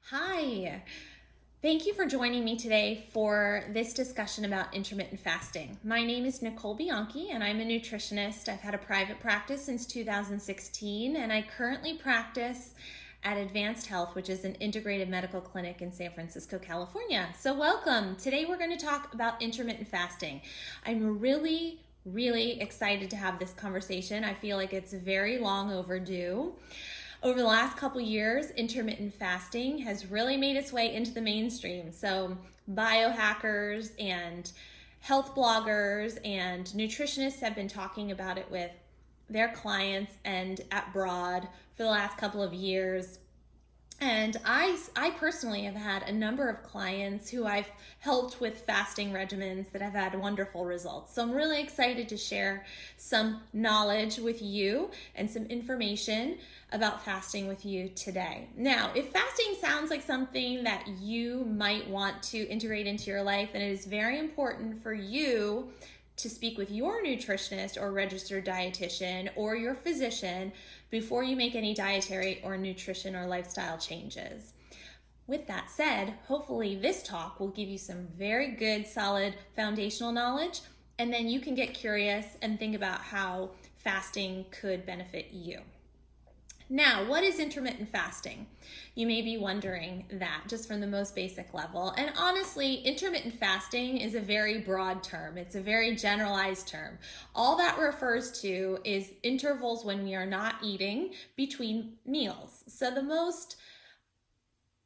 Hi, thank you for joining me today for this discussion about intermittent fasting. My name is Nicole Bianchi and I'm a nutritionist. I've had a private practice since 2016 and I currently practice at Advanced Health, which is an integrative medical clinic in San Francisco, California. So welcome. Today we're going to talk about intermittent fasting. I'm really excited to have this conversation. I feel like it's very long overdue. Over the last couple years, intermittent fasting has really made its way into the mainstream. So biohackers and health bloggers and nutritionists have been talking about it with their clients and abroad for the last couple of years. And I personally have had a number of clients who I've helped with fasting regimens that have had wonderful results. So I'm really excited to share some knowledge with you and some information about fasting with you today. Now, if fasting sounds like something that you might want to integrate into your life, then it is very important for you to speak with your nutritionist or registered dietitian or your physician before you make any dietary or nutrition or lifestyle changes. With that said, hopefully this talk will give you some very good, solid foundational knowledge, and then you can get curious and think about how fasting could benefit you. Now, what is intermittent fasting? You may be wondering that just from the most basic level. And honestly, intermittent fasting is a very broad term. It's a very generalized term. All that refers to is intervals when we are not eating between meals. So the most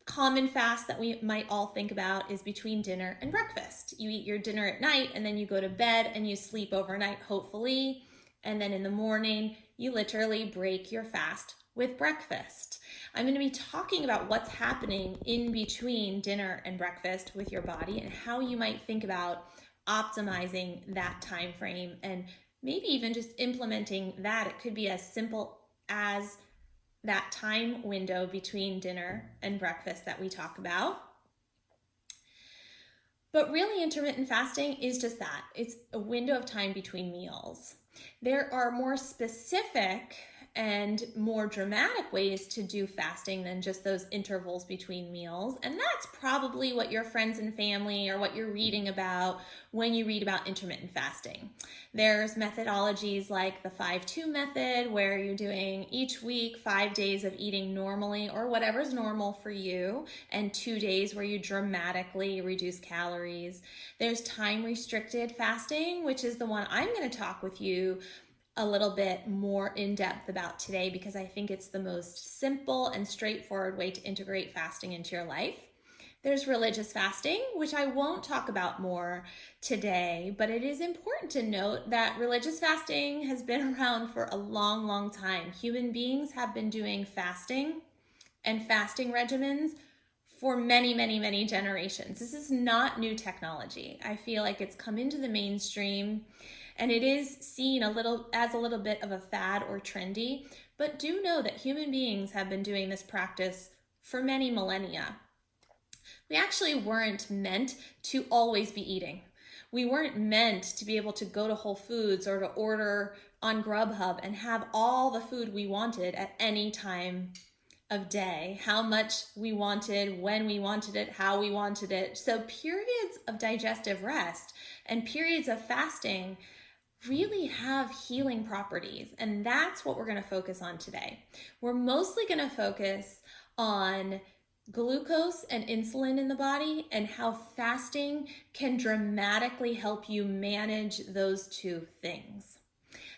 common fast that we might all think about is between dinner and breakfast. You eat your dinner at night and then you go to bed and you sleep overnight, hopefully. And then in the morning, you literally break your fast with breakfast. I'm going to be talking about what's happening in between dinner and breakfast with your body and how you might think about optimizing that time frame and maybe even just implementing that. It could be as simple as that time window between dinner and breakfast that we talk about. But really, intermittent fasting is just that. It's a window of time between meals. There are more specific and more dramatic ways to do fasting than just those intervals between meals. And that's probably what your friends and family or what you're reading about when you read about intermittent fasting. There's methodologies like the 5-2 method, where you're doing each week 5 days of eating normally or whatever's normal for you, and 2 days where you dramatically reduce calories. There's time restricted fasting, which is the one I'm going to talk with you a little bit more in depth about today because I think it's the most simple and straightforward way to integrate fasting into your life. There's religious fasting, which I won't talk about more today, but it is important to note that religious fasting has been around for a long time. Human beings have been doing fasting and fasting regimens for many generations. This is not new technology. I feel like it's come into the mainstream and it is seen as a little bit of a fad or trendy, but do know that human beings have been doing this practice for many millennia. We actually weren't meant to always be eating. We weren't meant to be able to go to Whole Foods or to order on Grubhub and have all the food we wanted at any time of day, how much we wanted, when we wanted it, how we wanted it. So periods of digestive rest and periods of fasting really have healing properties, and that's what we're going to focus on today. We're mostly going to focus on glucose and insulin in the body and how fasting can dramatically help you manage those two things.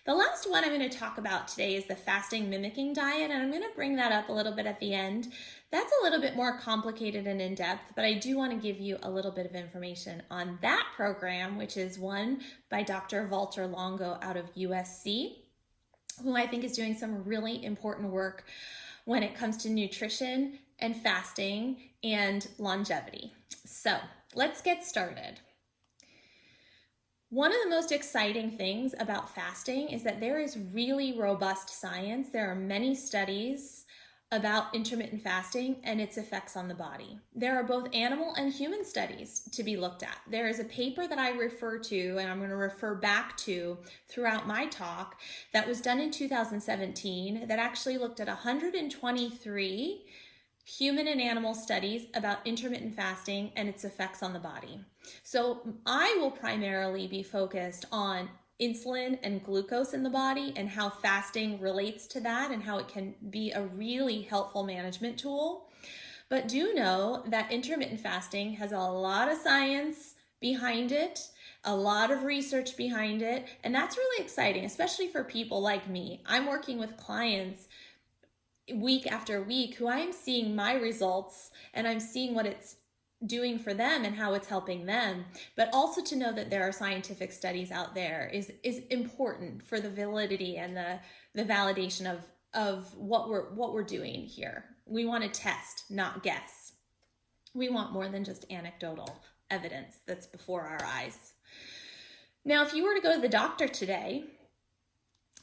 The last one I'm going to talk about today is the fasting mimicking diet, and I'm going to bring that up a little bit at the end. That's a little bit more complicated and in-depth, but I do want to give you a little bit of information on that program, which is one by Dr. Walter Longo out of USC, who I think is doing some really important work when it comes to nutrition and fasting and longevity. So let's get started. One of the most exciting things about fasting is that there is really robust science. There are many studies about intermittent fasting and its effects on the body. There are both animal and human studies to be looked at. There is a paper that I refer to, and I'm going to refer back to throughout my talk, that was done in 2017 that actually looked at 123 human and animal studies about intermittent fasting and its effects on the body. So I will primarily be focused on insulin and glucose in the body and how fasting relates to that and how it can be a really helpful management tool. But do know that intermittent fasting has a lot of science behind it, a lot of research behind it, and that's really exciting, especially for people like me. I'm working with clients week after week who I'm seeing my results and I'm seeing what it's doing for them and how it's helping them. But also to know that there are scientific studies out there is important for the validity and the validation of what we're doing here. We want to test, not guess. We want more than just anecdotal evidence that's before our eyes. Now, if you were to go to the doctor today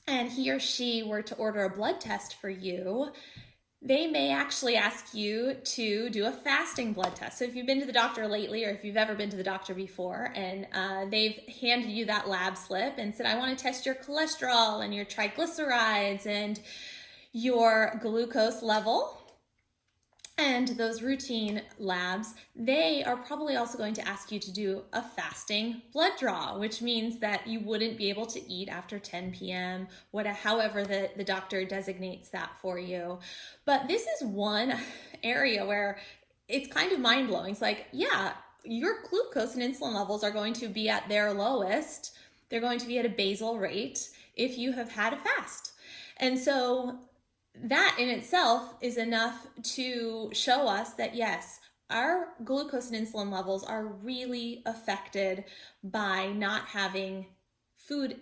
and he or she were to order a blood test for you, they may actually ask you to do a fasting blood test. So if you've been to the doctor lately, or if you've ever been to the doctor before, and they've handed you that lab slip and said, I want to test your cholesterol and your triglycerides and your glucose level, and those routine labs, they are probably also going to ask you to do a fasting blood draw, which means that you wouldn't be able to eat after 10 p.m., however the doctor designates that for you. But this is one area where it's kind of mind-blowing. It's like, yeah, your glucose and insulin levels are going to be at their lowest. They're going to be at a basal rate if you have had a fast. And so that in itself is enough to show us that yes, our glucose and insulin levels are really affected by not having food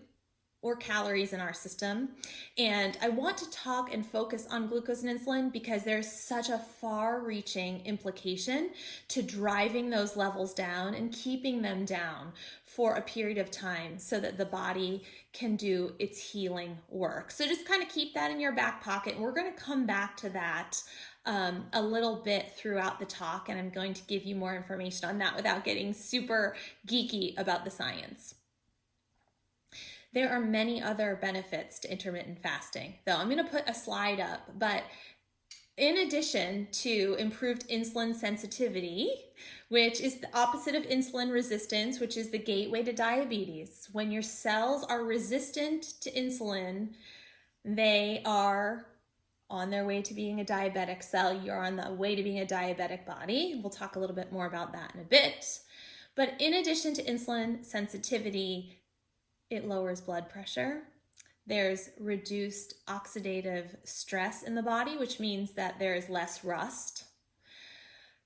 or calories in our system. And I want to talk and focus on glucose and insulin because there's such a far-reaching implication to driving those levels down and keeping them down for a period of time so that the body can do its healing work. So just kind of keep that in your back pocket. And we're going to come back to that a little bit throughout the talk, and I'm going to give you more information on that without getting super geeky about the science. There are many other benefits to intermittent fasting, though I'm going to put a slide up, but in addition to improved insulin sensitivity, which is the opposite of insulin resistance, which is the gateway to diabetes. When your cells are resistant to insulin, they are on their way to being a diabetic cell. You're on the way to being a diabetic body. We'll talk a little bit more about that in a bit. But in addition to insulin sensitivity, it lowers blood pressure. There's reduced oxidative stress in the body, which means that there is less rust.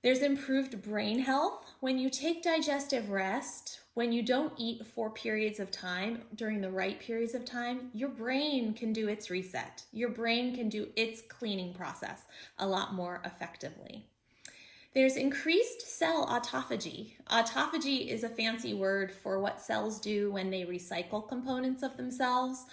There's improved brain health. When you take digestive rest, when you don't eat for periods of time, during the right periods of time, your brain can do its reset. Your brain can do its cleaning process a lot more effectively. There's increased cell autophagy. Autophagy is a fancy word for what cells do when they recycle components of themselves,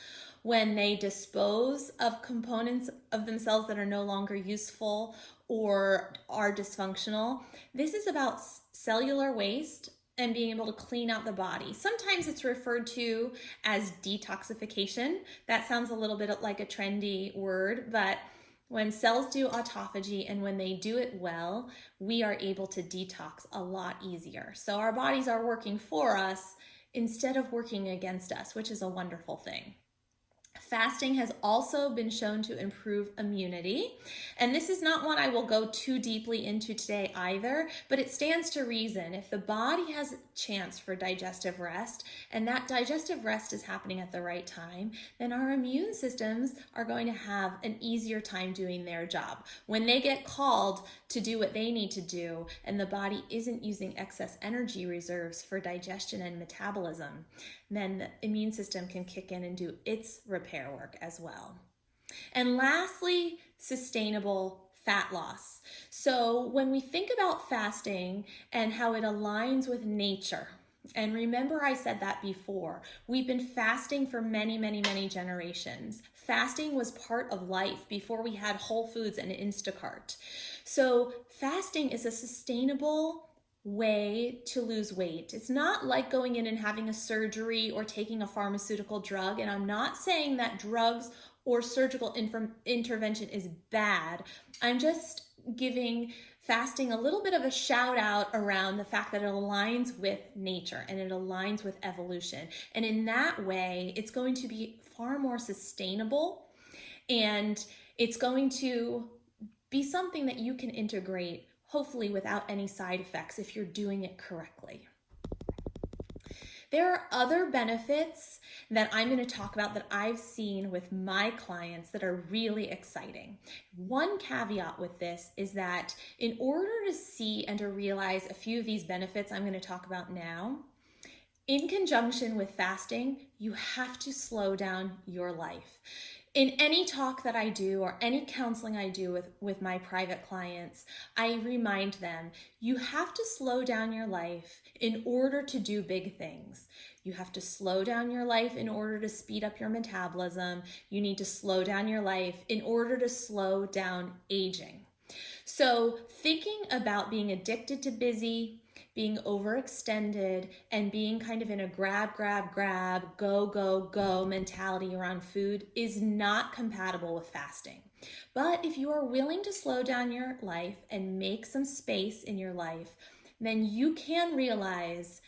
when they dispose of components of themselves that are no longer useful or are dysfunctional. This is about cellular waste and being able to clean out the body. Sometimes it's referred to as detoxification. That sounds a little bit like a trendy word, but when cells do autophagy and when they do it well, we are able to detox a lot easier. So our bodies are working for us instead of working against us, which is a wonderful thing. Fasting has also been shown to improve immunity, and this is not one I will go too deeply into today either, but it stands to reason. If the body has a chance for digestive rest, and that digestive rest is happening at the right time, then our immune systems are going to have an easier time doing their job. When they get called to do what they need to do, and the body isn't using excess energy reserves for digestion and metabolism, then the immune system can kick in and do its repair work as well. And lastly, sustainable fat loss. So when we think about fasting and how it aligns with nature, and remember I said that before, we've been fasting for many, many, many generations. Fasting was part of life before we had Whole Foods and Instacart. So fasting is a sustainable way to lose weight. It's not like going in and having a surgery or taking a pharmaceutical drug. And I'm not saying that drugs or surgical intervention is bad. I'm just giving fasting a little bit of a shout out around the fact that it aligns with nature and it aligns with evolution. And in that way, it's going to be far more sustainable, and it's going to be something that you can integrate, hopefully without any side effects if you're doing it correctly. There are other benefits that I'm going to talk about that I've seen with my clients that are really exciting. One caveat with this is that in order to see and to realize a few of these benefits I'm going to talk about now, in conjunction with fasting, you have to slow down your life. In any talk that I do or any counseling I do with my private clients, I remind them, you have to slow down your life in order to do big things. You have to slow down your life in order to speed up your metabolism. You need to slow down your life in order to slow down aging. So thinking about being addicted to busy, being overextended, and being kind of in a grab, go mentality around food is not compatible with fasting. But if you are willing to slow down your life and make some space in your life, then you can realize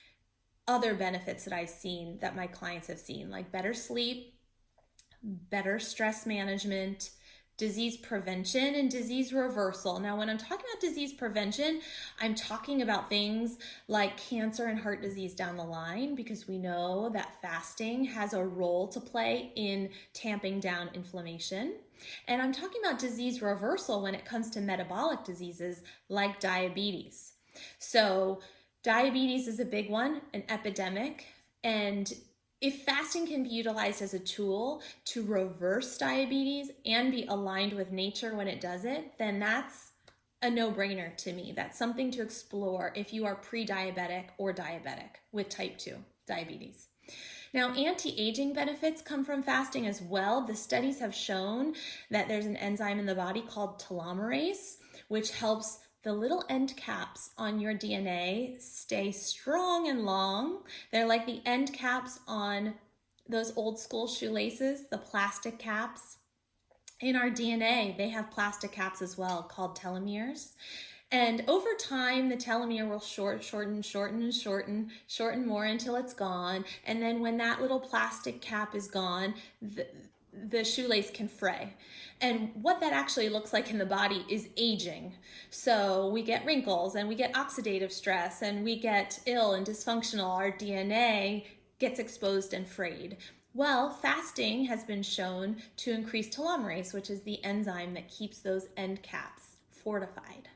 other benefits that I've seen, that my clients have seen, like better sleep, better stress management, disease prevention, and disease reversal. Now, when I'm talking about disease prevention, I'm talking about things like cancer and heart disease down the line, because we know that fasting has a role to play in tamping down inflammation. And I'm talking about disease reversal when it comes to metabolic diseases like diabetes. So diabetes is a big one, an epidemic, and if fasting can be utilized as a tool to reverse diabetes and be aligned with nature when it does it, then that's a no-brainer to me. That's something to explore if you are pre-diabetic or diabetic with type 2 diabetes. Now, anti-aging benefits come from fasting as well. The studies have shown that there's an enzyme in the body called telomerase, which helps the little end caps on your DNA stay strong and long. They're like the end caps on those old school shoelaces, the plastic caps. In our DNA, they have plastic caps as well called telomeres. And over time, the telomere will shorten more until it's gone. And then when that little plastic cap is gone, the shoelace can fray. And what that actually looks like in the body is aging. So we get wrinkles and we get oxidative stress and we get ill and dysfunctional. Our DNA gets exposed and frayed. Well, fasting has been shown to increase telomerase, which is the enzyme that keeps those end caps fortified.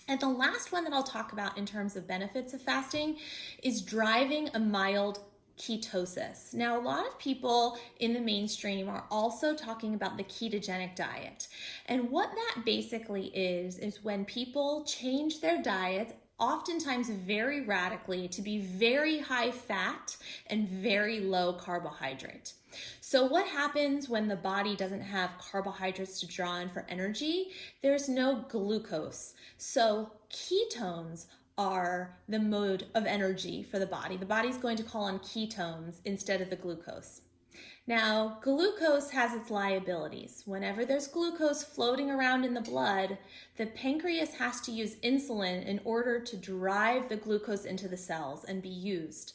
And the last one that I'll talk about in terms of benefits of fasting is driving a mild ketosis. Now, a lot of people in the mainstream are also talking about the ketogenic diet. And what that basically is when people change their diets, oftentimes very radically, to be very high fat and very low carbohydrate. So what happens when the body doesn't have carbohydrates to draw on for energy? There's no glucose. So ketones are the mode of energy for the body. The body's going to call on ketones instead of the glucose. Now, glucose has its liabilities. Whenever there's glucose floating around in the blood, the pancreas has to use insulin in order to drive the glucose into the cells and be used.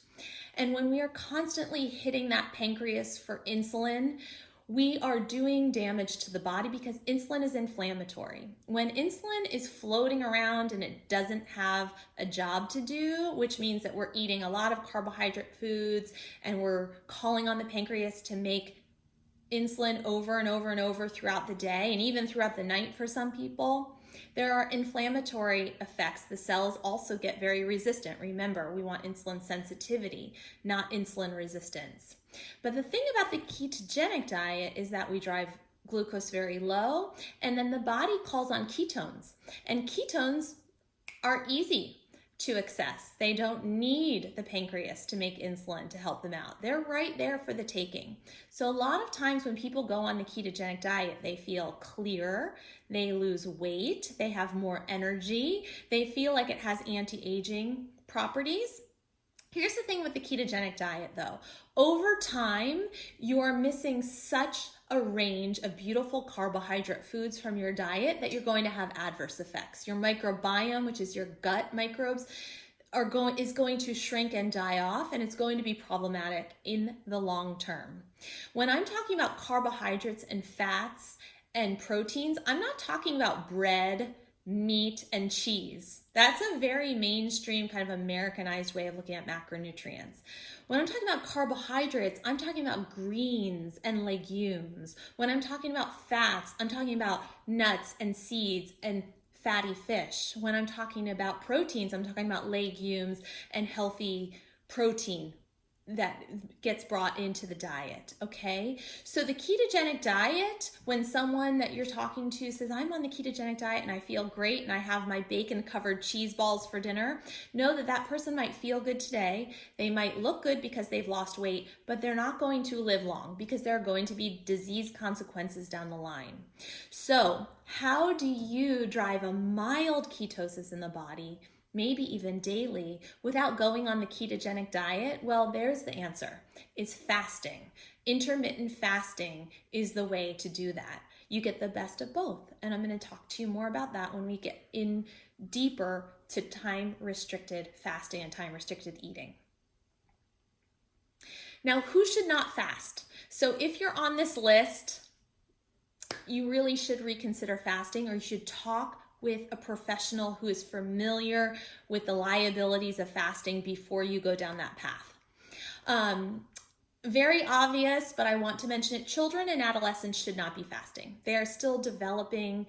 And when we are constantly hitting that pancreas for insulin, we are doing damage to the body because insulin is inflammatory. When insulin is floating around and it doesn't have a job to do, which means that we're eating a lot of carbohydrate foods and we're calling on the pancreas to make insulin over and over and over throughout the day and even throughout the night for some people, there are inflammatory effects. The cells also get very resistant. Remember, we want insulin sensitivity, not insulin resistance. But the thing about the ketogenic diet is that we drive glucose very low, and then the body calls on ketones. And ketones are easy to access. They don't need the pancreas to make insulin to help them out. They're right there for the taking. So a lot of times when people go on the ketogenic diet, they feel clearer, they lose weight, they have more energy, they feel like it has anti-aging properties. Here's the thing with the ketogenic diet though. Over time, you are missing such a range of beautiful carbohydrate foods from your diet that you're going to have adverse effects. Your microbiome, which is your gut microbes, is going to shrink and die off, and it's going to be problematic in the long term. When I'm talking about carbohydrates and fats and proteins, I'm not talking about bread, meat, and cheese. That's a very mainstream kind of Americanized way of looking at macronutrients. When I'm talking about carbohydrates, I'm talking about greens and legumes. When I'm talking about fats, I'm talking about nuts and seeds and fatty fish. When I'm talking about proteins, I'm talking about legumes and healthy protein that gets brought into the diet, okay? So the ketogenic diet, when someone that you're talking to says, I'm on the ketogenic diet and I feel great and I have my bacon-covered cheese balls for dinner, know that that person might feel good today. They might look good because they've lost weight, but they're not going to live long because there are going to be disease consequences down the line. So how do you drive a mild ketosis in the body, maybe even daily, without going on the ketogenic diet? Well, there's the answer. It's fasting. Intermittent fasting is the way to do that. You get the best of both. And I'm going to talk to you more about that when we get in deeper to time-restricted fasting and time-restricted eating. Now, who should not fast? So if you're on this list, you really should reconsider fasting, or you should talk with a professional who is familiar with the liabilities of fasting before you go down that path. Very obvious, but I want to mention it. Children and adolescents should not be fasting. They are still developing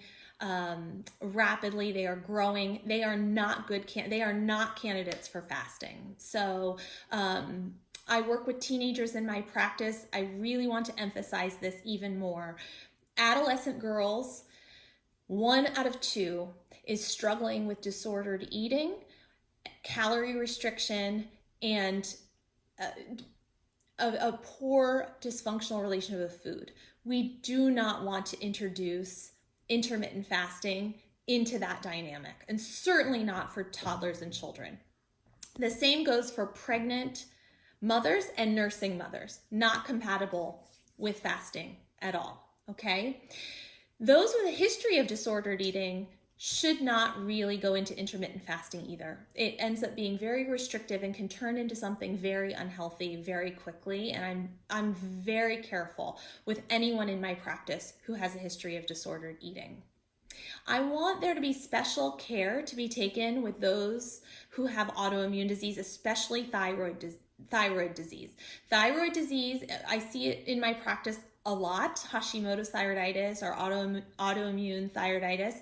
rapidly. They are growing. They are not they are not candidates for fasting. So I work with teenagers in my practice. I really want to emphasize this even more. Adolescent girls, 1 out of 2 is struggling with disordered eating, calorie restriction, and a poor dysfunctional relationship with food. We do not want to introduce intermittent fasting into that dynamic, and certainly not for toddlers and children. The same goes for pregnant mothers and nursing mothers, not compatible with fasting at all. Okay, those with a history of disordered eating should not really go into intermittent fasting either. It ends up being very restrictive and can turn into something very unhealthy very quickly. And I'm very careful with anyone in my practice who has a history of disordered eating. I want there to be special care to be taken with those who have autoimmune disease, especially thyroid disease. Thyroid disease, I see it in my practice a lot, Hashimoto's thyroiditis or autoimmune thyroiditis.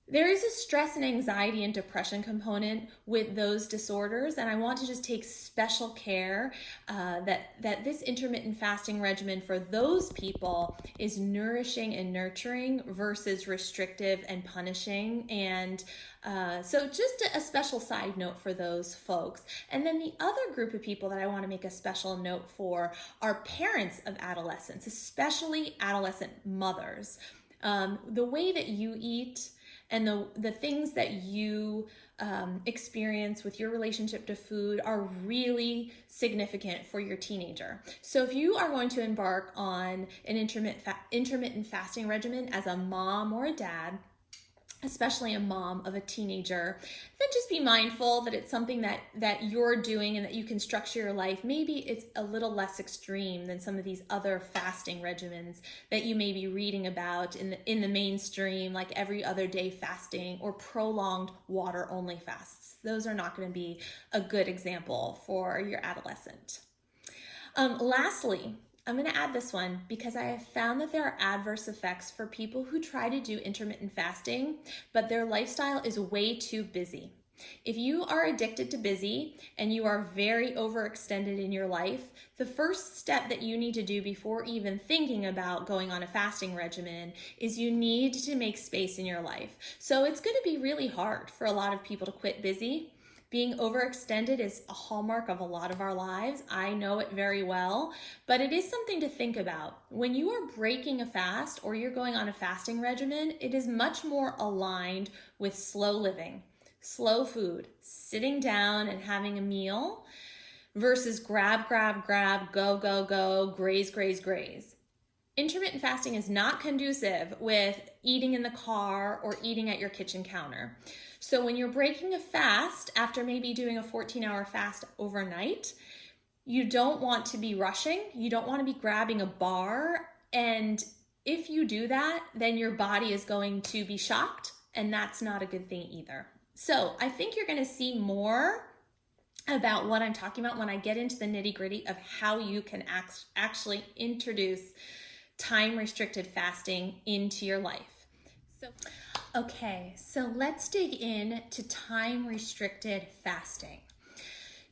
There is a stress and anxiety and depression component with those disorders, and I want to just take special care that this intermittent fasting regimen for those people is nourishing and nurturing versus restrictive and punishing. And so just a special side note for those folks. And then the other group of people that I want to make a special note for are parents of adolescents, especially adolescent mothers. The way that you eat and the things that you experience with your relationship to food are really significant for your teenager. So if you are going to embark on an intermittent fasting regimen as a mom or a dad, especially a mom of a teenager, then just be mindful that it's something that you're doing and that you can structure your life. Maybe it's a little less extreme than some of these other fasting regimens that you may be reading about in the mainstream, like every other day fasting or prolonged water only fasts. Those are not going to be a good example for your adolescent. Lastly, I'm going to add this one because I have found that there are adverse effects for people who try to do intermittent fasting, but their lifestyle is way too busy. If you are addicted to busy and you are very overextended in your life, the first step that you need to do before even thinking about going on a fasting regimen is you need to make space in your life. So it's going to be really hard for a lot of people to quit busy. Being overextended is a hallmark of a lot of our lives. I know it very well, but it is something to think about. When you are breaking a fast or you're going on a fasting regimen, it is much more aligned with slow living, slow food, sitting down and having a meal versus grab, go, graze. Intermittent fasting is not conducive with eating in the car or eating at your kitchen counter. So when you're breaking a fast after maybe doing a 14-hour fast overnight, you don't want to be rushing. You don't want to be grabbing a bar. And if you do that, then your body is going to be shocked, and that's not a good thing either. So I think you're going to see more about what I'm talking about when I get into the nitty-gritty of how you can actually introduce time-restricted fasting into your life. So let's dig into time-restricted fasting.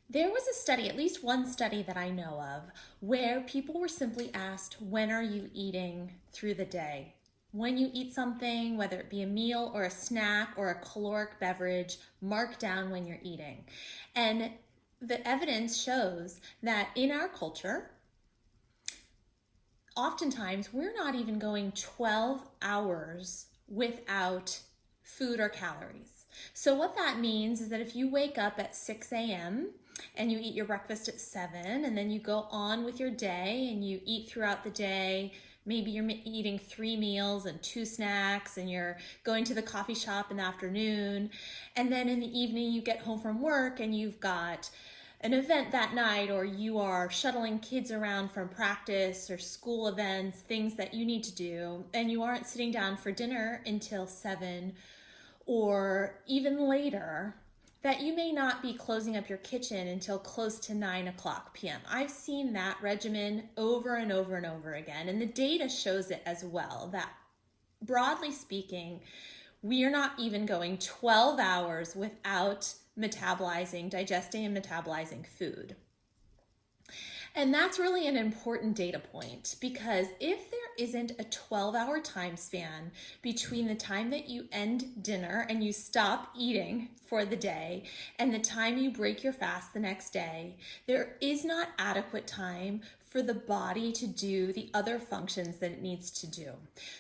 There was a study, at least one study that I know of, where people were simply asked, when are you eating through the day? When you eat something, whether it be a meal or a snack or a caloric beverage, mark down when you're eating. And the evidence shows that in our culture, oftentimes we're not even going 12 hours without food or calories. So what that means is that if you wake up at 6 a.m. and you eat your breakfast at 7, and then you go on with your day and you eat throughout the day, maybe you're eating 3 meals and 2 snacks, and you're going to the coffee shop in the afternoon, and then in the evening you get home from work and you've got an event that night, or you are shuttling kids around from practice or school events, things that you need to do, and you aren't sitting down for dinner until 7 or even later, that you may not be closing up your kitchen until close to 9 o'clock p.m. I've seen that regimen over and over and over again, and the data shows it as well, that broadly speaking, we are not even going 12 hours without digesting and metabolizing food. And that's really an important data point, because if there isn't a 12-hour time span between the time that you end dinner and you stop eating for the day and the time you break your fast the next day, there is not adequate time for the body to do the other functions that it needs to do.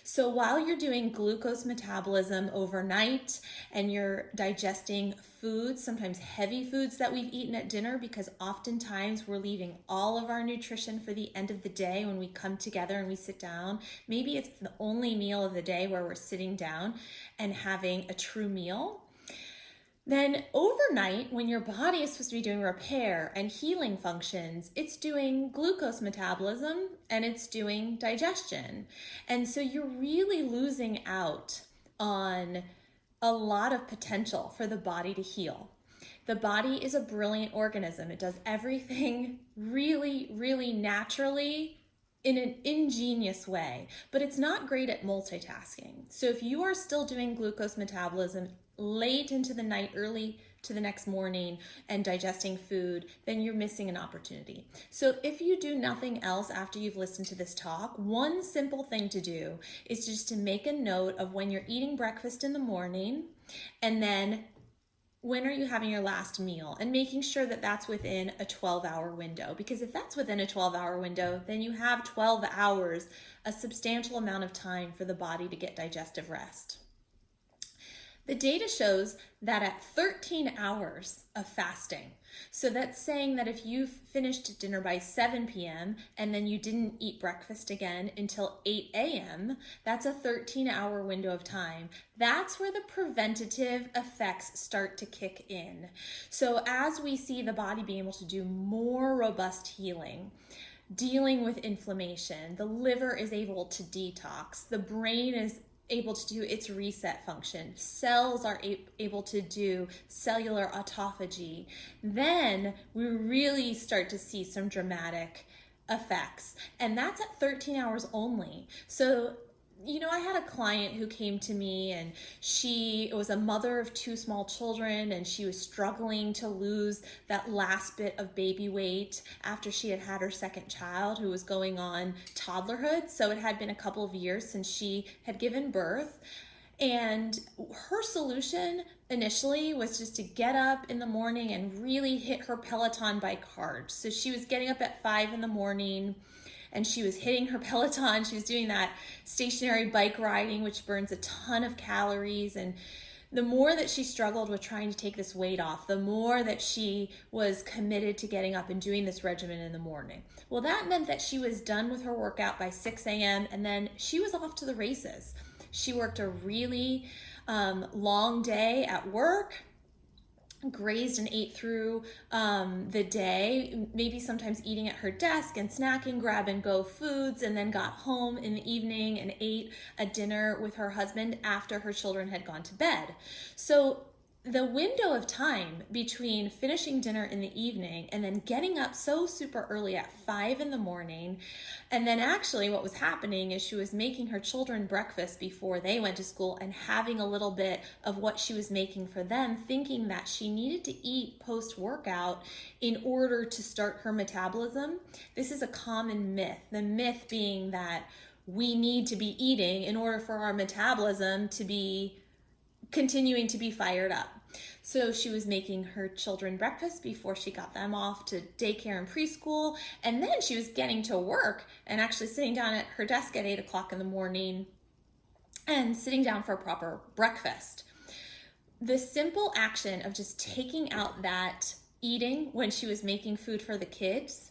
So while you're doing glucose metabolism overnight and you're digesting foods, sometimes heavy foods that we've eaten at dinner, because oftentimes we're leaving all of our nutrition for the end of the day when we come together and we sit down. Maybe it's the only meal of the day where we're sitting down and having a true meal. Then overnight, when your body is supposed to be doing repair and healing functions, it's doing glucose metabolism and it's doing digestion. And so you're really losing out on a lot of potential for the body to heal. The body is a brilliant organism. It does everything really, really naturally in an ingenious way, but it's not great at multitasking. So if you are still doing glucose metabolism late into the night, early to the next morning, and digesting food, then you're missing an opportunity. So if you do nothing else after you've listened to this talk, one simple thing to do is just to make a note of when you're eating breakfast in the morning, and then when are you having your last meal, and making sure that that's within a 12-hour window. Because if that's within a 12-hour window, then you have 12 hours, a substantial amount of time for the body to get digestive rest. The data shows that at 13 hours of fasting, so that's saying that if you finished dinner by 7 p.m. and then you didn't eat breakfast again until 8 a.m., that's a 13-hour window of time. That's where the preventative effects start to kick in. So as we see the body being able to do more robust healing, dealing with inflammation, the liver is able to detox, the brain is able to do its reset function, cells are able to do cellular autophagy, then we really start to see some dramatic effects. And that's at 13 hours only. So I had a client who came to me, and she was a mother of 2 small children, and she was struggling to lose that last bit of baby weight after she had had her second child, who was going on toddlerhood. So it had been a couple of years since she had given birth. And her solution initially was just to get up in the morning and really hit her Peloton bike hard. So she was getting up at 5 in the morning, and she was hitting her Peloton. She was doing that stationary bike riding, which burns a ton of calories, and the more that she struggled with trying to take this weight off, the more that she was committed to getting up and doing this regimen in the morning. Well, that meant that she was done with her workout by 6 a.m. and then she was off to the races. She worked a really long day at work, grazed and ate through the day, maybe sometimes eating at her desk and snacking, grab and go foods, and then got home in the evening and ate a dinner with her husband after her children had gone to bed. So the window of time between finishing dinner in the evening and then getting up so super early at 5 in the morning, and then actually what was happening is she was making her children breakfast before they went to school and having a little bit of what she was making for them, thinking that she needed to eat post-workout in order to start her metabolism. This is a common myth. The myth being that we need to be eating in order for our metabolism to be continuing to be fired up. So she was making her children breakfast before she got them off to daycare and preschool, and then she was getting to work and actually sitting down at her desk at 8 o'clock in the morning and sitting down for a proper breakfast. The simple action of just taking out that eating when she was making food for the kids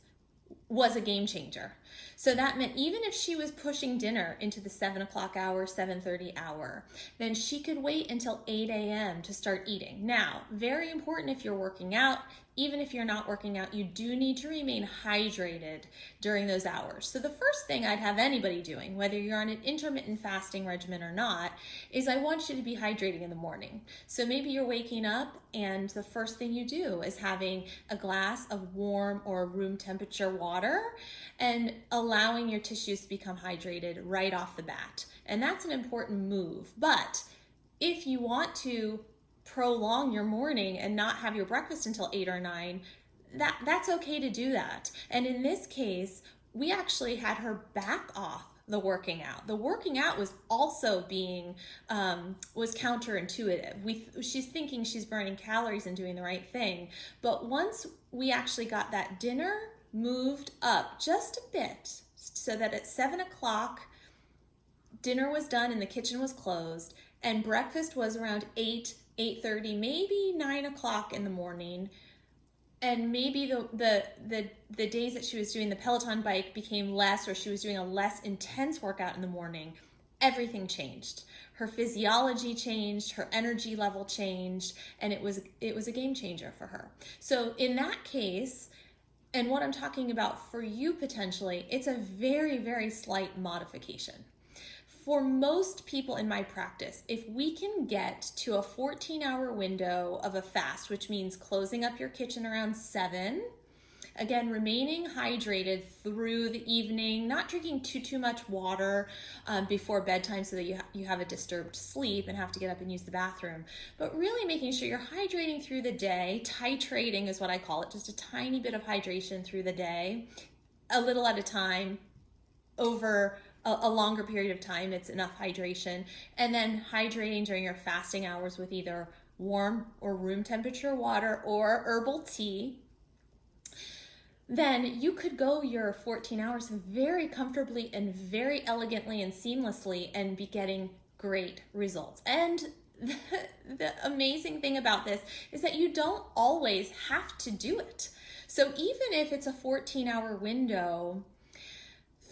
was a game changer. So that meant even if she was pushing dinner into the 7 o'clock hour, 7:30 hour, then she could wait until 8 a.m. to start eating. Now, very important if you're working out, even if you're not working out, you do need to remain hydrated during those hours. So the first thing I'd have anybody doing, whether you're on an intermittent fasting regimen or not, is I want you to be hydrating in the morning. So maybe you're waking up and the first thing you do is having a glass of warm or room temperature water and allowing your tissues to become hydrated right off the bat. And that's an important move. But if you want to prolong your morning and not have your breakfast until 8 or 9, that's okay to do that. And in this case, we actually had her back off the working out. The working out was also being was counterintuitive. She's thinking she's burning calories and doing the right thing, but once we actually got that dinner moved up just a bit, so that at 7 o'clock dinner was done and the kitchen was closed, and breakfast was around 8:30, maybe 9 o'clock in the morning. And maybe the days that she was doing the Peloton bike became less, or she was doing a less intense workout in the morning. Everything changed. Her physiology changed, her energy level changed, and it was a game changer for her. So in that case, and what I'm talking about for you potentially, it's a very, very slight modification. For most people in my practice, if we can get to a 14-hour window of a fast, which means closing up your kitchen around 7, again, remaining hydrated through the evening, not drinking too much water before bedtime so that you have a disturbed sleep and have to get up and use the bathroom, but really making sure you're hydrating through the day. Titrating is what I call it, just a tiny bit of hydration through the day, a little at a time, over a longer period of time, it's enough hydration. And then hydrating during your fasting hours with either warm or room temperature water or herbal tea. Then you could go your 14 hours very comfortably and very elegantly and seamlessly and be getting great results. And the amazing thing about this is that you don't always have to do it. So even if it's a 14-hour window,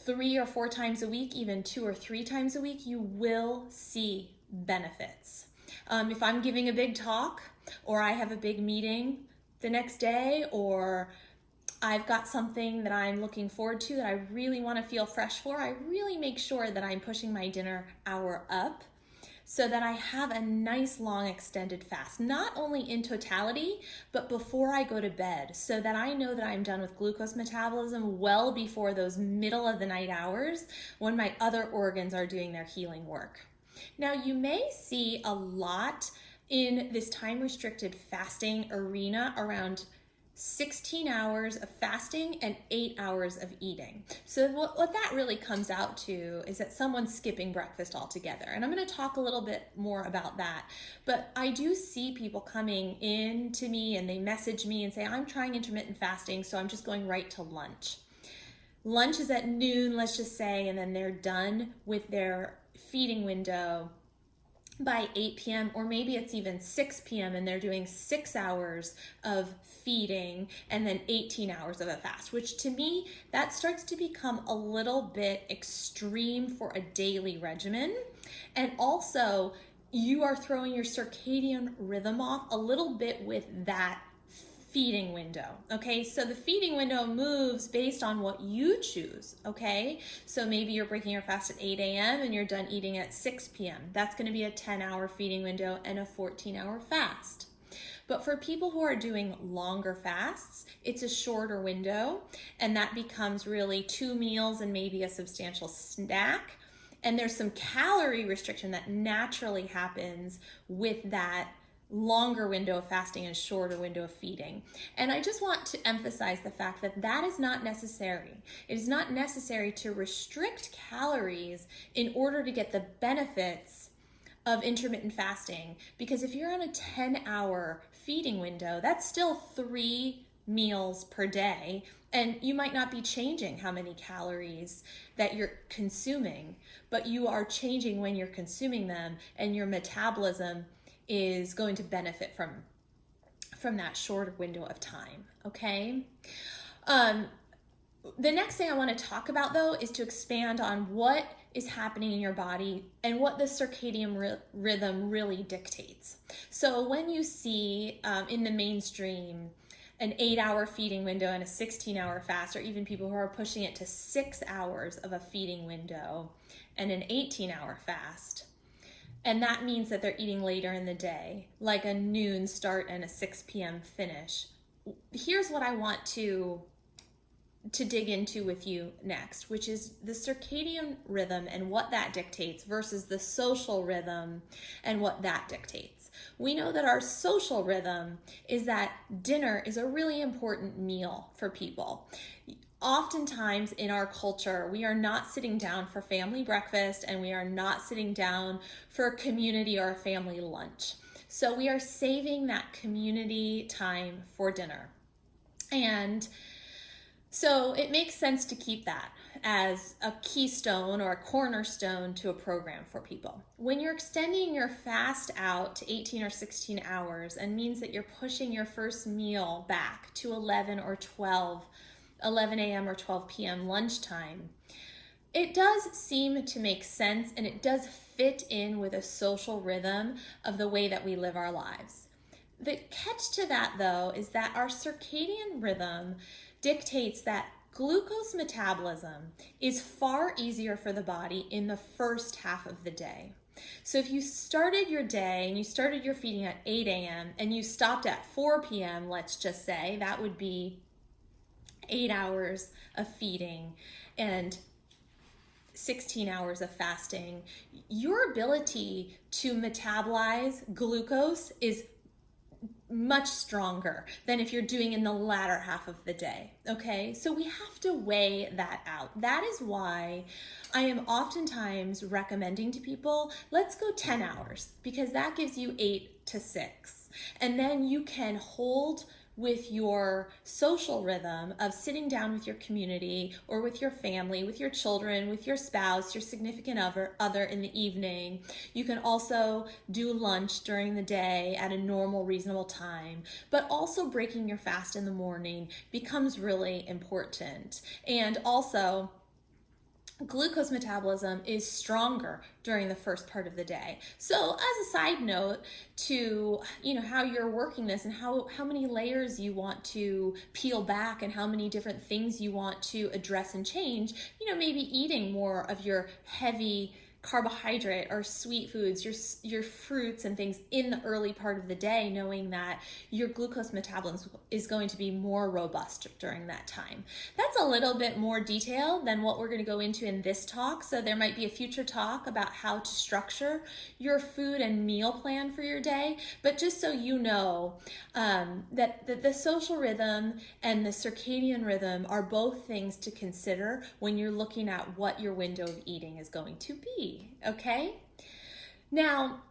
3 or 4 times a week, even 2 or 3 times a week, you will see benefits. If I'm giving a big talk, or I have a big meeting the next day, or I've got something that I'm looking forward to that I really want to feel fresh for, I really make sure that I'm pushing my dinner hour up so that I have a nice long extended fast, not only in totality, but before I go to bed, so that I know that I'm done with glucose metabolism well before those middle of the night hours when my other organs are doing their healing work. Now, you may see a lot in this time restricted fasting arena around 16 hours of fasting and 8 hours of eating. So what that really comes out to is that someone's skipping breakfast altogether. And I'm going to talk a little bit more about that. But I do see people coming in to me and they message me and say, I'm trying intermittent fasting, so I'm just going right to lunch. Lunch is at noon, let's just say, and then they're done with their feeding window by 8 p.m., or maybe it's even 6 p.m. and they're doing 6 hours of feeding and then 18 hours of a fast, which to me, that starts to become a little bit extreme for a daily regimen. And also, you are throwing your circadian rhythm off a little bit with that feeding window. Okay, so the feeding window moves based on what you choose. Okay, so maybe you're breaking your fast at 8 a.m. and you're done eating at 6 p.m. That's going to be a 10-hour feeding window and a 14-hour fast. But for people who are doing longer fasts, it's a shorter window, and that becomes really 2 meals and maybe a substantial snack. And there's some calorie restriction that naturally happens with that longer window of fasting and shorter window of feeding. And I just want to emphasize the fact that that is not necessary. It is not necessary to restrict calories in order to get the benefits of intermittent fasting, because if you're on a 10-hour feeding window, that's still 3 meals per day, and you might not be changing how many calories that you're consuming, but you are changing when you're consuming them, and your metabolism is going to benefit from that shorter window of time. Okay. The next thing I want to talk about, though, is to expand on what is happening in your body and what the circadian rhythm really dictates. So when you see in the mainstream an 8-hour feeding window and a 16-hour fast, or even people who are pushing it to 6 hours of a feeding window and an 18-hour fast, and that means that they're eating later in the day, like a noon start and a 6 p.m. finish. Here's what I want to dig into with you next, which is the circadian rhythm and what that dictates versus the social rhythm and what that dictates. We know that our social rhythm is that dinner is a really important meal for people. Oftentimes in our culture, we are not sitting down for family breakfast, and we are not sitting down for a community or a family lunch. So we are saving that community time for dinner. And so it makes sense to keep that as a keystone or a cornerstone to a program for people. When you're extending your fast out to 18 or 16 hours, and means that you're pushing your first meal back to 11 a.m. or 12 p.m. lunchtime, it does seem to make sense, and it does fit in with a social rhythm of the way that we live our lives. The catch to that, though, is that our circadian rhythm dictates that glucose metabolism is far easier for the body in the first half of the day. So if you started your day and you started your feeding at 8 a.m. and you stopped at 4 p.m., let's just say, that would be 8 hours of feeding and 16 hours of fasting. Your ability to metabolize glucose is much stronger than if you're doing in the latter half of the day. Okay, so we have to weigh that out. That is why I am oftentimes recommending to people, let's go 10 hours, because that gives you 8 to 6. And then you can hold with your social rhythm of sitting down with your community or with your family, with your children, with your spouse, your significant other in the evening. You can also do lunch during the day at a normal, reasonable time, but also breaking your fast in the morning becomes really important. And also, glucose metabolism is stronger during the first part of the day. So as a side note to how you're working this and how many layers you want to peel back and how many different things you want to address and change, maybe eating more of your heavy carbohydrate or sweet foods, your fruits and things in the early part of the day, knowing that your glucose metabolism is going to be more robust during that time. That's a little bit more detail than what we're going to go into in this talk. So there might be a future talk about how to structure your food and meal plan for your day. But just so you know, that the social rhythm and the circadian rhythm are both things to consider when you're looking at what your window of eating is going to be. Okay? Now,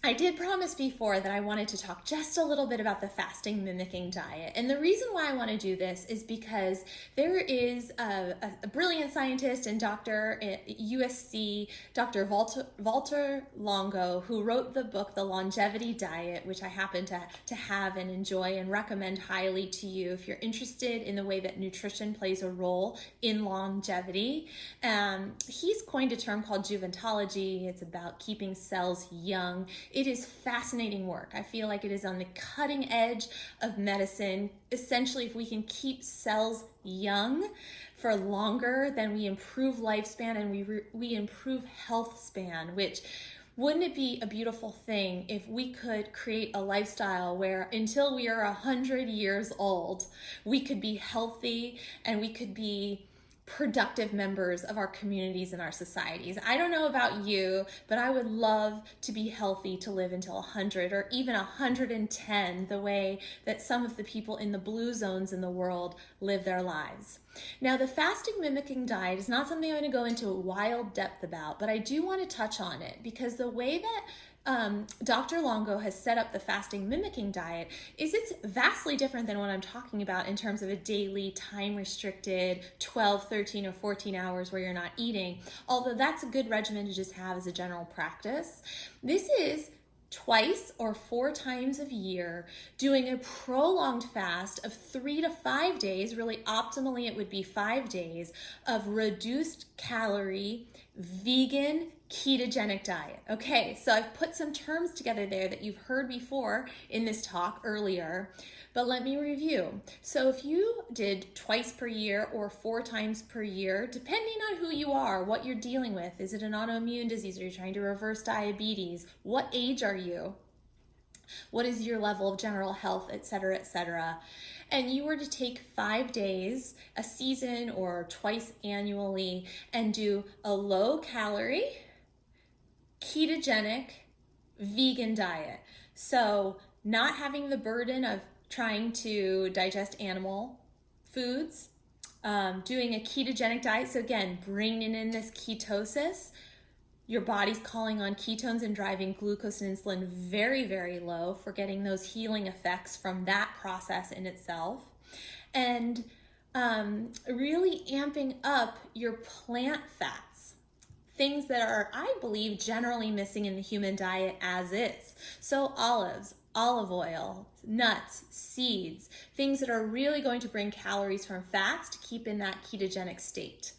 I did promise before that I wanted to talk just a little bit about the fasting mimicking diet. And the reason why I want to do this is because there is a brilliant scientist and doctor at USC, Dr. Walter Longo, who wrote the book, The Longevity Diet, which I happen to have and enjoy and recommend highly to you if you're interested in the way that nutrition plays a role in longevity. He's coined a term called juventology. It's about keeping cells young. It is fascinating work. I feel like it is on the cutting edge of medicine. Essentially, if we can keep cells young for longer, then we improve lifespan and we improve health span, which wouldn't it be a beautiful thing if we could create a lifestyle where until we are 100 years old, we could be healthy and we could be productive members of our communities and our societies. I don't know about you, but I would love to be healthy to live until 100 or even 110, the way that some of the people in the blue zones in the world live their lives. Now, the fasting mimicking diet is not something I'm going to go into wild depth about, but I do want to touch on it because the way that Dr. Longo has set up the fasting mimicking diet is it's vastly different than what I'm talking about in terms of a daily time restricted 12, 13, or 14 hours where you're not eating, although that's a good regimen to just have as a general practice. This is twice or 4 times a year doing a prolonged fast of 3 to 5 days, really optimally it would be 5 days, of reduced calorie, vegan, ketogenic diet. Okay, so I've put some terms together there that you've heard before in this talk earlier, but let me review. So if you did twice per year or 4 times per year, depending on who you are, what you're dealing with, is it an autoimmune disease? Are you trying to reverse diabetes? What age are you? What is your level of general health, etc., etc.? And you were to take 5 days, a season, or twice annually, and do a low calorie, ketogenic, vegan diet. So not having the burden of trying to digest animal foods, doing a ketogenic diet. So again, bringing in this ketosis. Your body's calling on ketones and driving glucose and insulin very, very low for getting those healing effects from that process in itself. And really amping up your plant fats, things that are, I believe, generally missing in the human diet as is. So olives, olive oil, nuts, seeds, things that are really going to bring calories from fats to keep in that ketogenic state.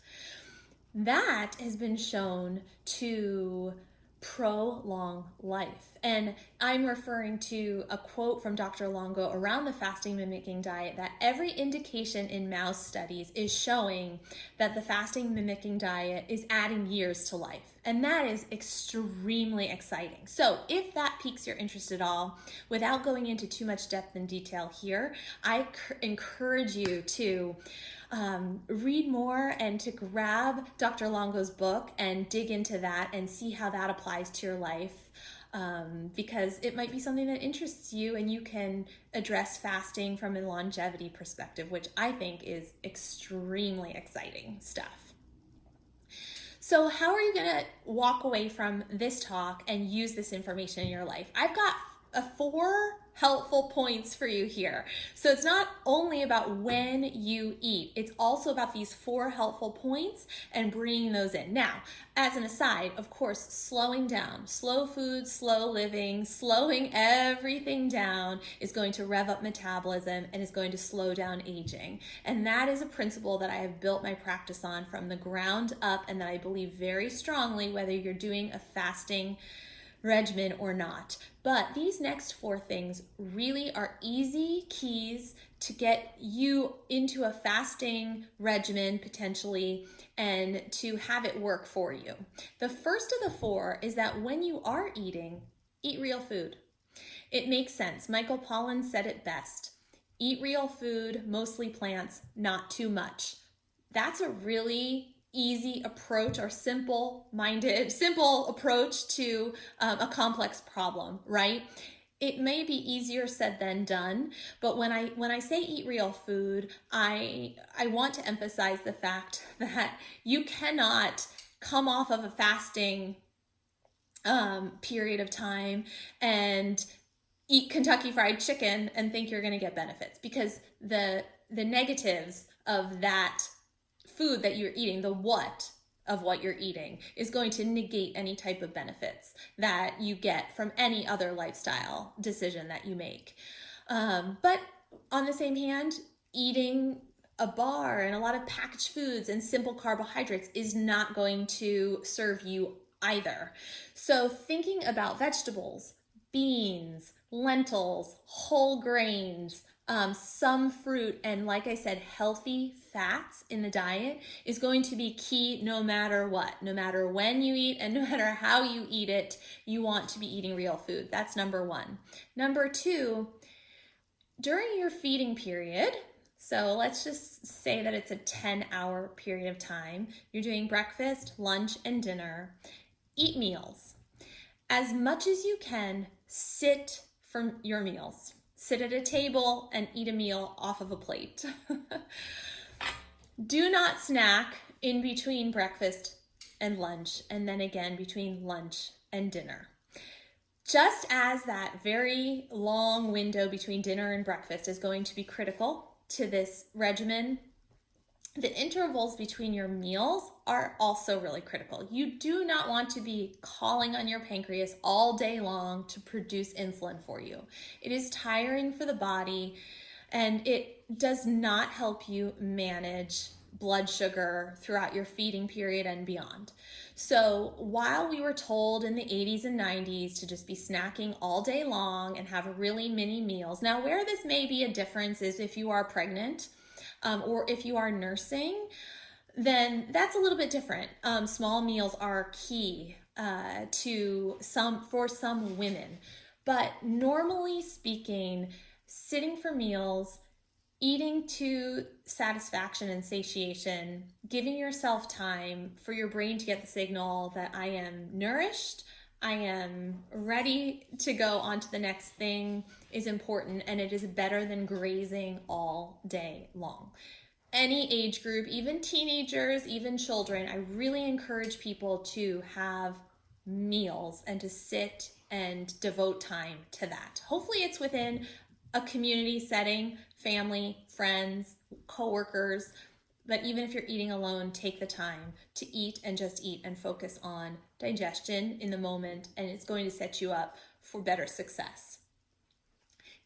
That has been shown to prolong life. And I'm referring to a quote from Dr. Longo around the fasting mimicking diet that every indication in mouse studies is showing that the fasting mimicking diet is adding years to life. And that is extremely exciting. So if that piques your interest at all, without going into too much depth and detail here, I encourage you to read more and to grab Dr. Longo's book and dig into that and see how that applies to your life, because it might be something that interests you and you can address fasting from a longevity perspective, which I think is extremely exciting stuff. So how are you going to walk away from this talk and use this information in your life? I've got 4 helpful points for you here. So it's not only about when you eat, it's also about these 4 helpful points and bringing those in. Now, as an aside, of course, slowing down, slow food, slow living, slowing everything down is going to rev up metabolism and is going to slow down aging. And that is a principle that I have built my practice on from the ground up and that I believe very strongly, whether you're doing a fasting regimen or not. But these next 4 things really are easy keys to get you into a fasting regimen potentially and to have it work for you. The first of the 4 is that when you are eating, eat real food. It makes sense. Michael Pollan said it best. Eat real food, mostly plants, not too much. That's a really easy approach or simple approach to a complex problem, right? It may be easier said than done, but when I say eat real food, I want to emphasize the fact that you cannot come off of a fasting period of time and eat Kentucky Fried Chicken and think you're going to get benefits, because the negatives of that food that you're eating, the what of what you're eating, is going to negate any type of benefits that you get from any other lifestyle decision that you make. But on the same hand, eating a bar and a lot of packaged foods and simple carbohydrates is not going to serve you either. So thinking about vegetables, beans, lentils, whole grains, some fruit, and like I said, healthy fats in the diet is going to be key no matter what. No matter when you eat and no matter how you eat it, you want to be eating real food. That's number one. Number two, during your feeding period, so let's just say that it's a 10-hour period of time, you're doing breakfast, lunch, and dinner, eat meals. As much as you can, sit from your meals. Sit at a table and eat a meal off of a plate. Do not snack in between breakfast and lunch, and then again between lunch and dinner. Just as that very long window between dinner and breakfast is going to be critical to this regimen, the intervals between your meals are also really critical. You do not want to be calling on your pancreas all day long to produce insulin for you. It is tiring for the body, and it does not help you manage blood sugar throughout your feeding period and beyond. So while we were told in the 80s and 90s to just be snacking all day long and have really mini meals, now where this may be a difference is if you are pregnant, or if you are nursing, then that's a little bit different. Small meals are key for some women, but normally speaking, sitting for meals, eating to satisfaction and satiation, giving yourself time for your brain to get the signal that I am nourished, I am ready to go on to the next thing, is important, and it is better than grazing all day long. Any age group, even teenagers, even children, I really encourage people to have meals and to sit and devote time to that. Hopefully it's within a community setting, family, friends, coworkers, but even if you're eating alone, take the time to eat and just eat and focus on digestion in the moment, and it's going to set you up for better success.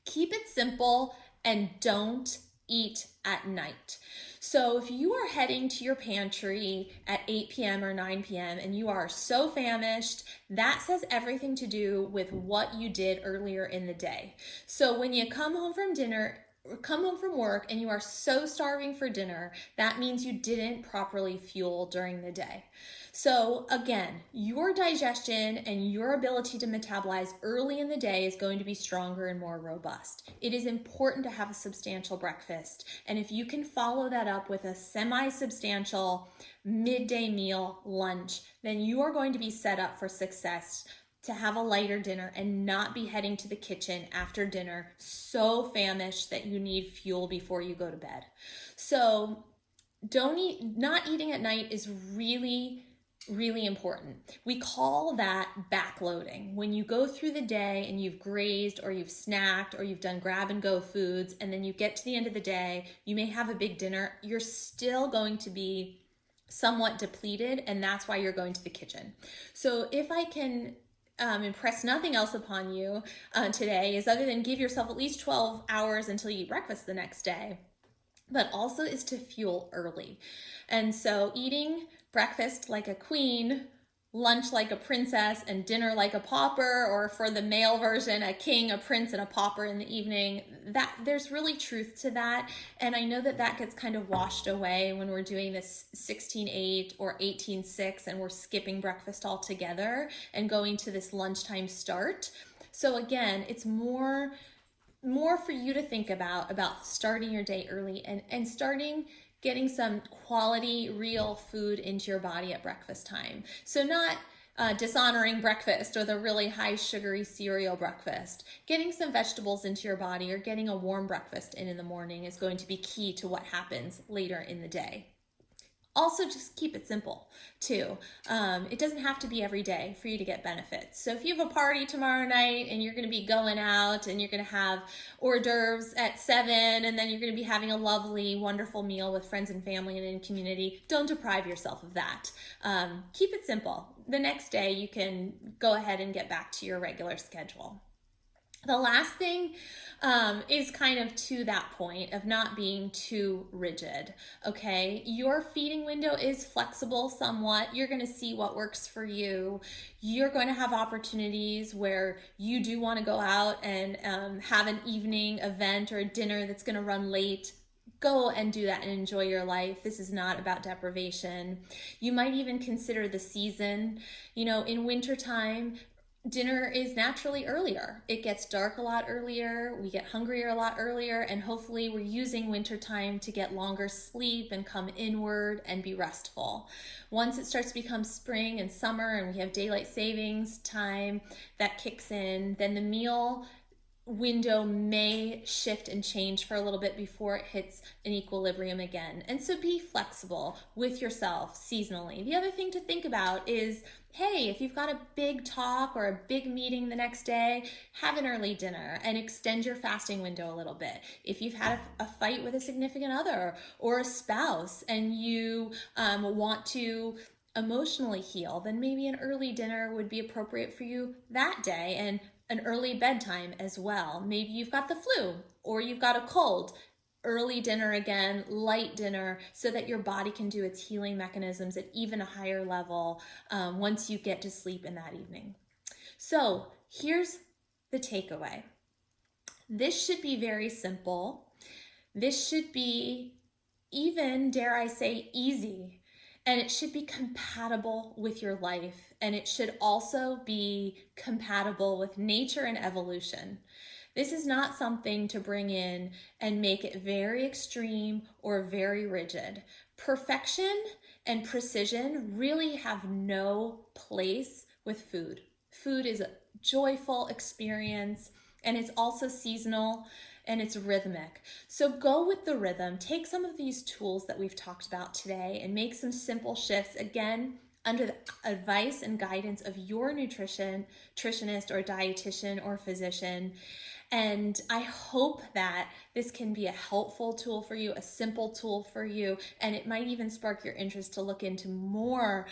Keep it simple and don't eat at night. So if you are heading to your pantry at 8 p.m. or 9 p.m. and you are so famished, that says everything to do with what you did earlier in the day. So when you come home from work and you are so starving for dinner, that means you didn't properly fuel during the day. So again, your digestion and your ability to metabolize early in the day is going to be stronger and more robust. It is important to have a substantial breakfast. And if you can follow that up with a semi-substantial midday meal lunch, then you are going to be set up for success to have a lighter dinner and not be heading to the kitchen after dinner so famished that you need fuel before you go to bed. So not eating at night is really important. We call that backloading. When you go through the day and you've grazed or you've snacked or you've done grab and go foods, and then you get to the end of the day, you may have a big dinner, you're still going to be somewhat depleted, and that's why you're going to the kitchen. So if I can impress nothing else upon you today, is other than give yourself at least 12 hours until you eat breakfast the next day, but also is to fuel early. And so eating breakfast like a queen, lunch like a princess, and dinner like a pauper, or for the male version, a king, a prince, and a pauper in the evening, that there's really truth to that. And I know that gets kind of washed away when we're doing this 16-8 or 18-6 and we're skipping breakfast altogether and going to this lunchtime start. So again, it's more for you to think about starting your day early and starting getting some quality, real food into your body at breakfast time. So not dishonoring breakfast or the really high sugary cereal breakfast. Getting some vegetables into your body or getting a warm breakfast in the morning is going to be key to what happens later in the day. Also, just keep it simple too. It doesn't have to be every day for you to get benefits. So if you have a party tomorrow night and you're going to be going out and you're going to have hors d'oeuvres at 7, and then you're going to be having a lovely, wonderful meal with friends and family and in community, don't deprive yourself of that. Keep it simple. The next day you can go ahead and get back to your regular schedule. The last thing is kind of to that point of not being too rigid, okay? Your feeding window is flexible somewhat. You're going to see what works for you. You're going to have opportunities where you do want to go out and have an evening event or a dinner that's going to run late. Go and do that and enjoy your life. This is not about deprivation. You might even consider the season. You know, in wintertime, dinner is naturally earlier. It gets dark a lot earlier, we get hungrier a lot earlier, and hopefully we're using wintertime to get longer sleep and come inward and be restful. Once it starts to become spring and summer and we have daylight savings time that kicks in, then the meal window may shift and change for a little bit before it hits an equilibrium again. And so be flexible with yourself seasonally. The other thing to think about is, hey, if you've got a big talk or a big meeting the next day, have an early dinner and extend your fasting window a little bit. If you've had a fight with a significant other or a spouse and you want to emotionally heal, then maybe an early dinner would be appropriate for you that day, and an early bedtime as well. Maybe you've got the flu or you've got a cold. Early dinner again, light dinner, so that your body can do its healing mechanisms at even a higher level once you get to sleep in that evening. So here's the takeaway. This should be very simple. This should be even, dare I say, easy. And it should be compatible with your life. And it should also be compatible with nature and evolution. This is not something to bring in and make it very extreme or very rigid. Perfection and precision really have no place with food. Food is a joyful experience, and it's also seasonal, and it's rhythmic. So go with the rhythm. Take some of these tools that we've talked about today and make some simple shifts, again, under the advice and guidance of your nutritionist or dietitian or physician. And I hope that this can be a helpful tool for you, a simple tool for you, and it might even spark your interest to look into more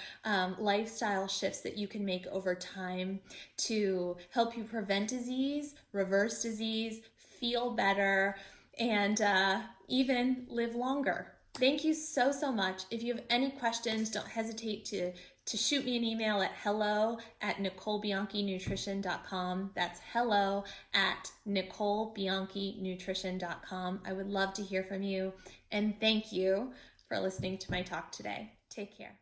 lifestyle shifts that you can make over time to help you prevent disease, reverse disease, feel better, and even live longer. Thank you so much. If you have any questions, don't hesitate to shoot me an email at hello@NicoleBianchiNutrition.com. That's hello@NicoleBianchiNutrition.com. I would love to hear from you, and thank you for listening to my talk today. Take care.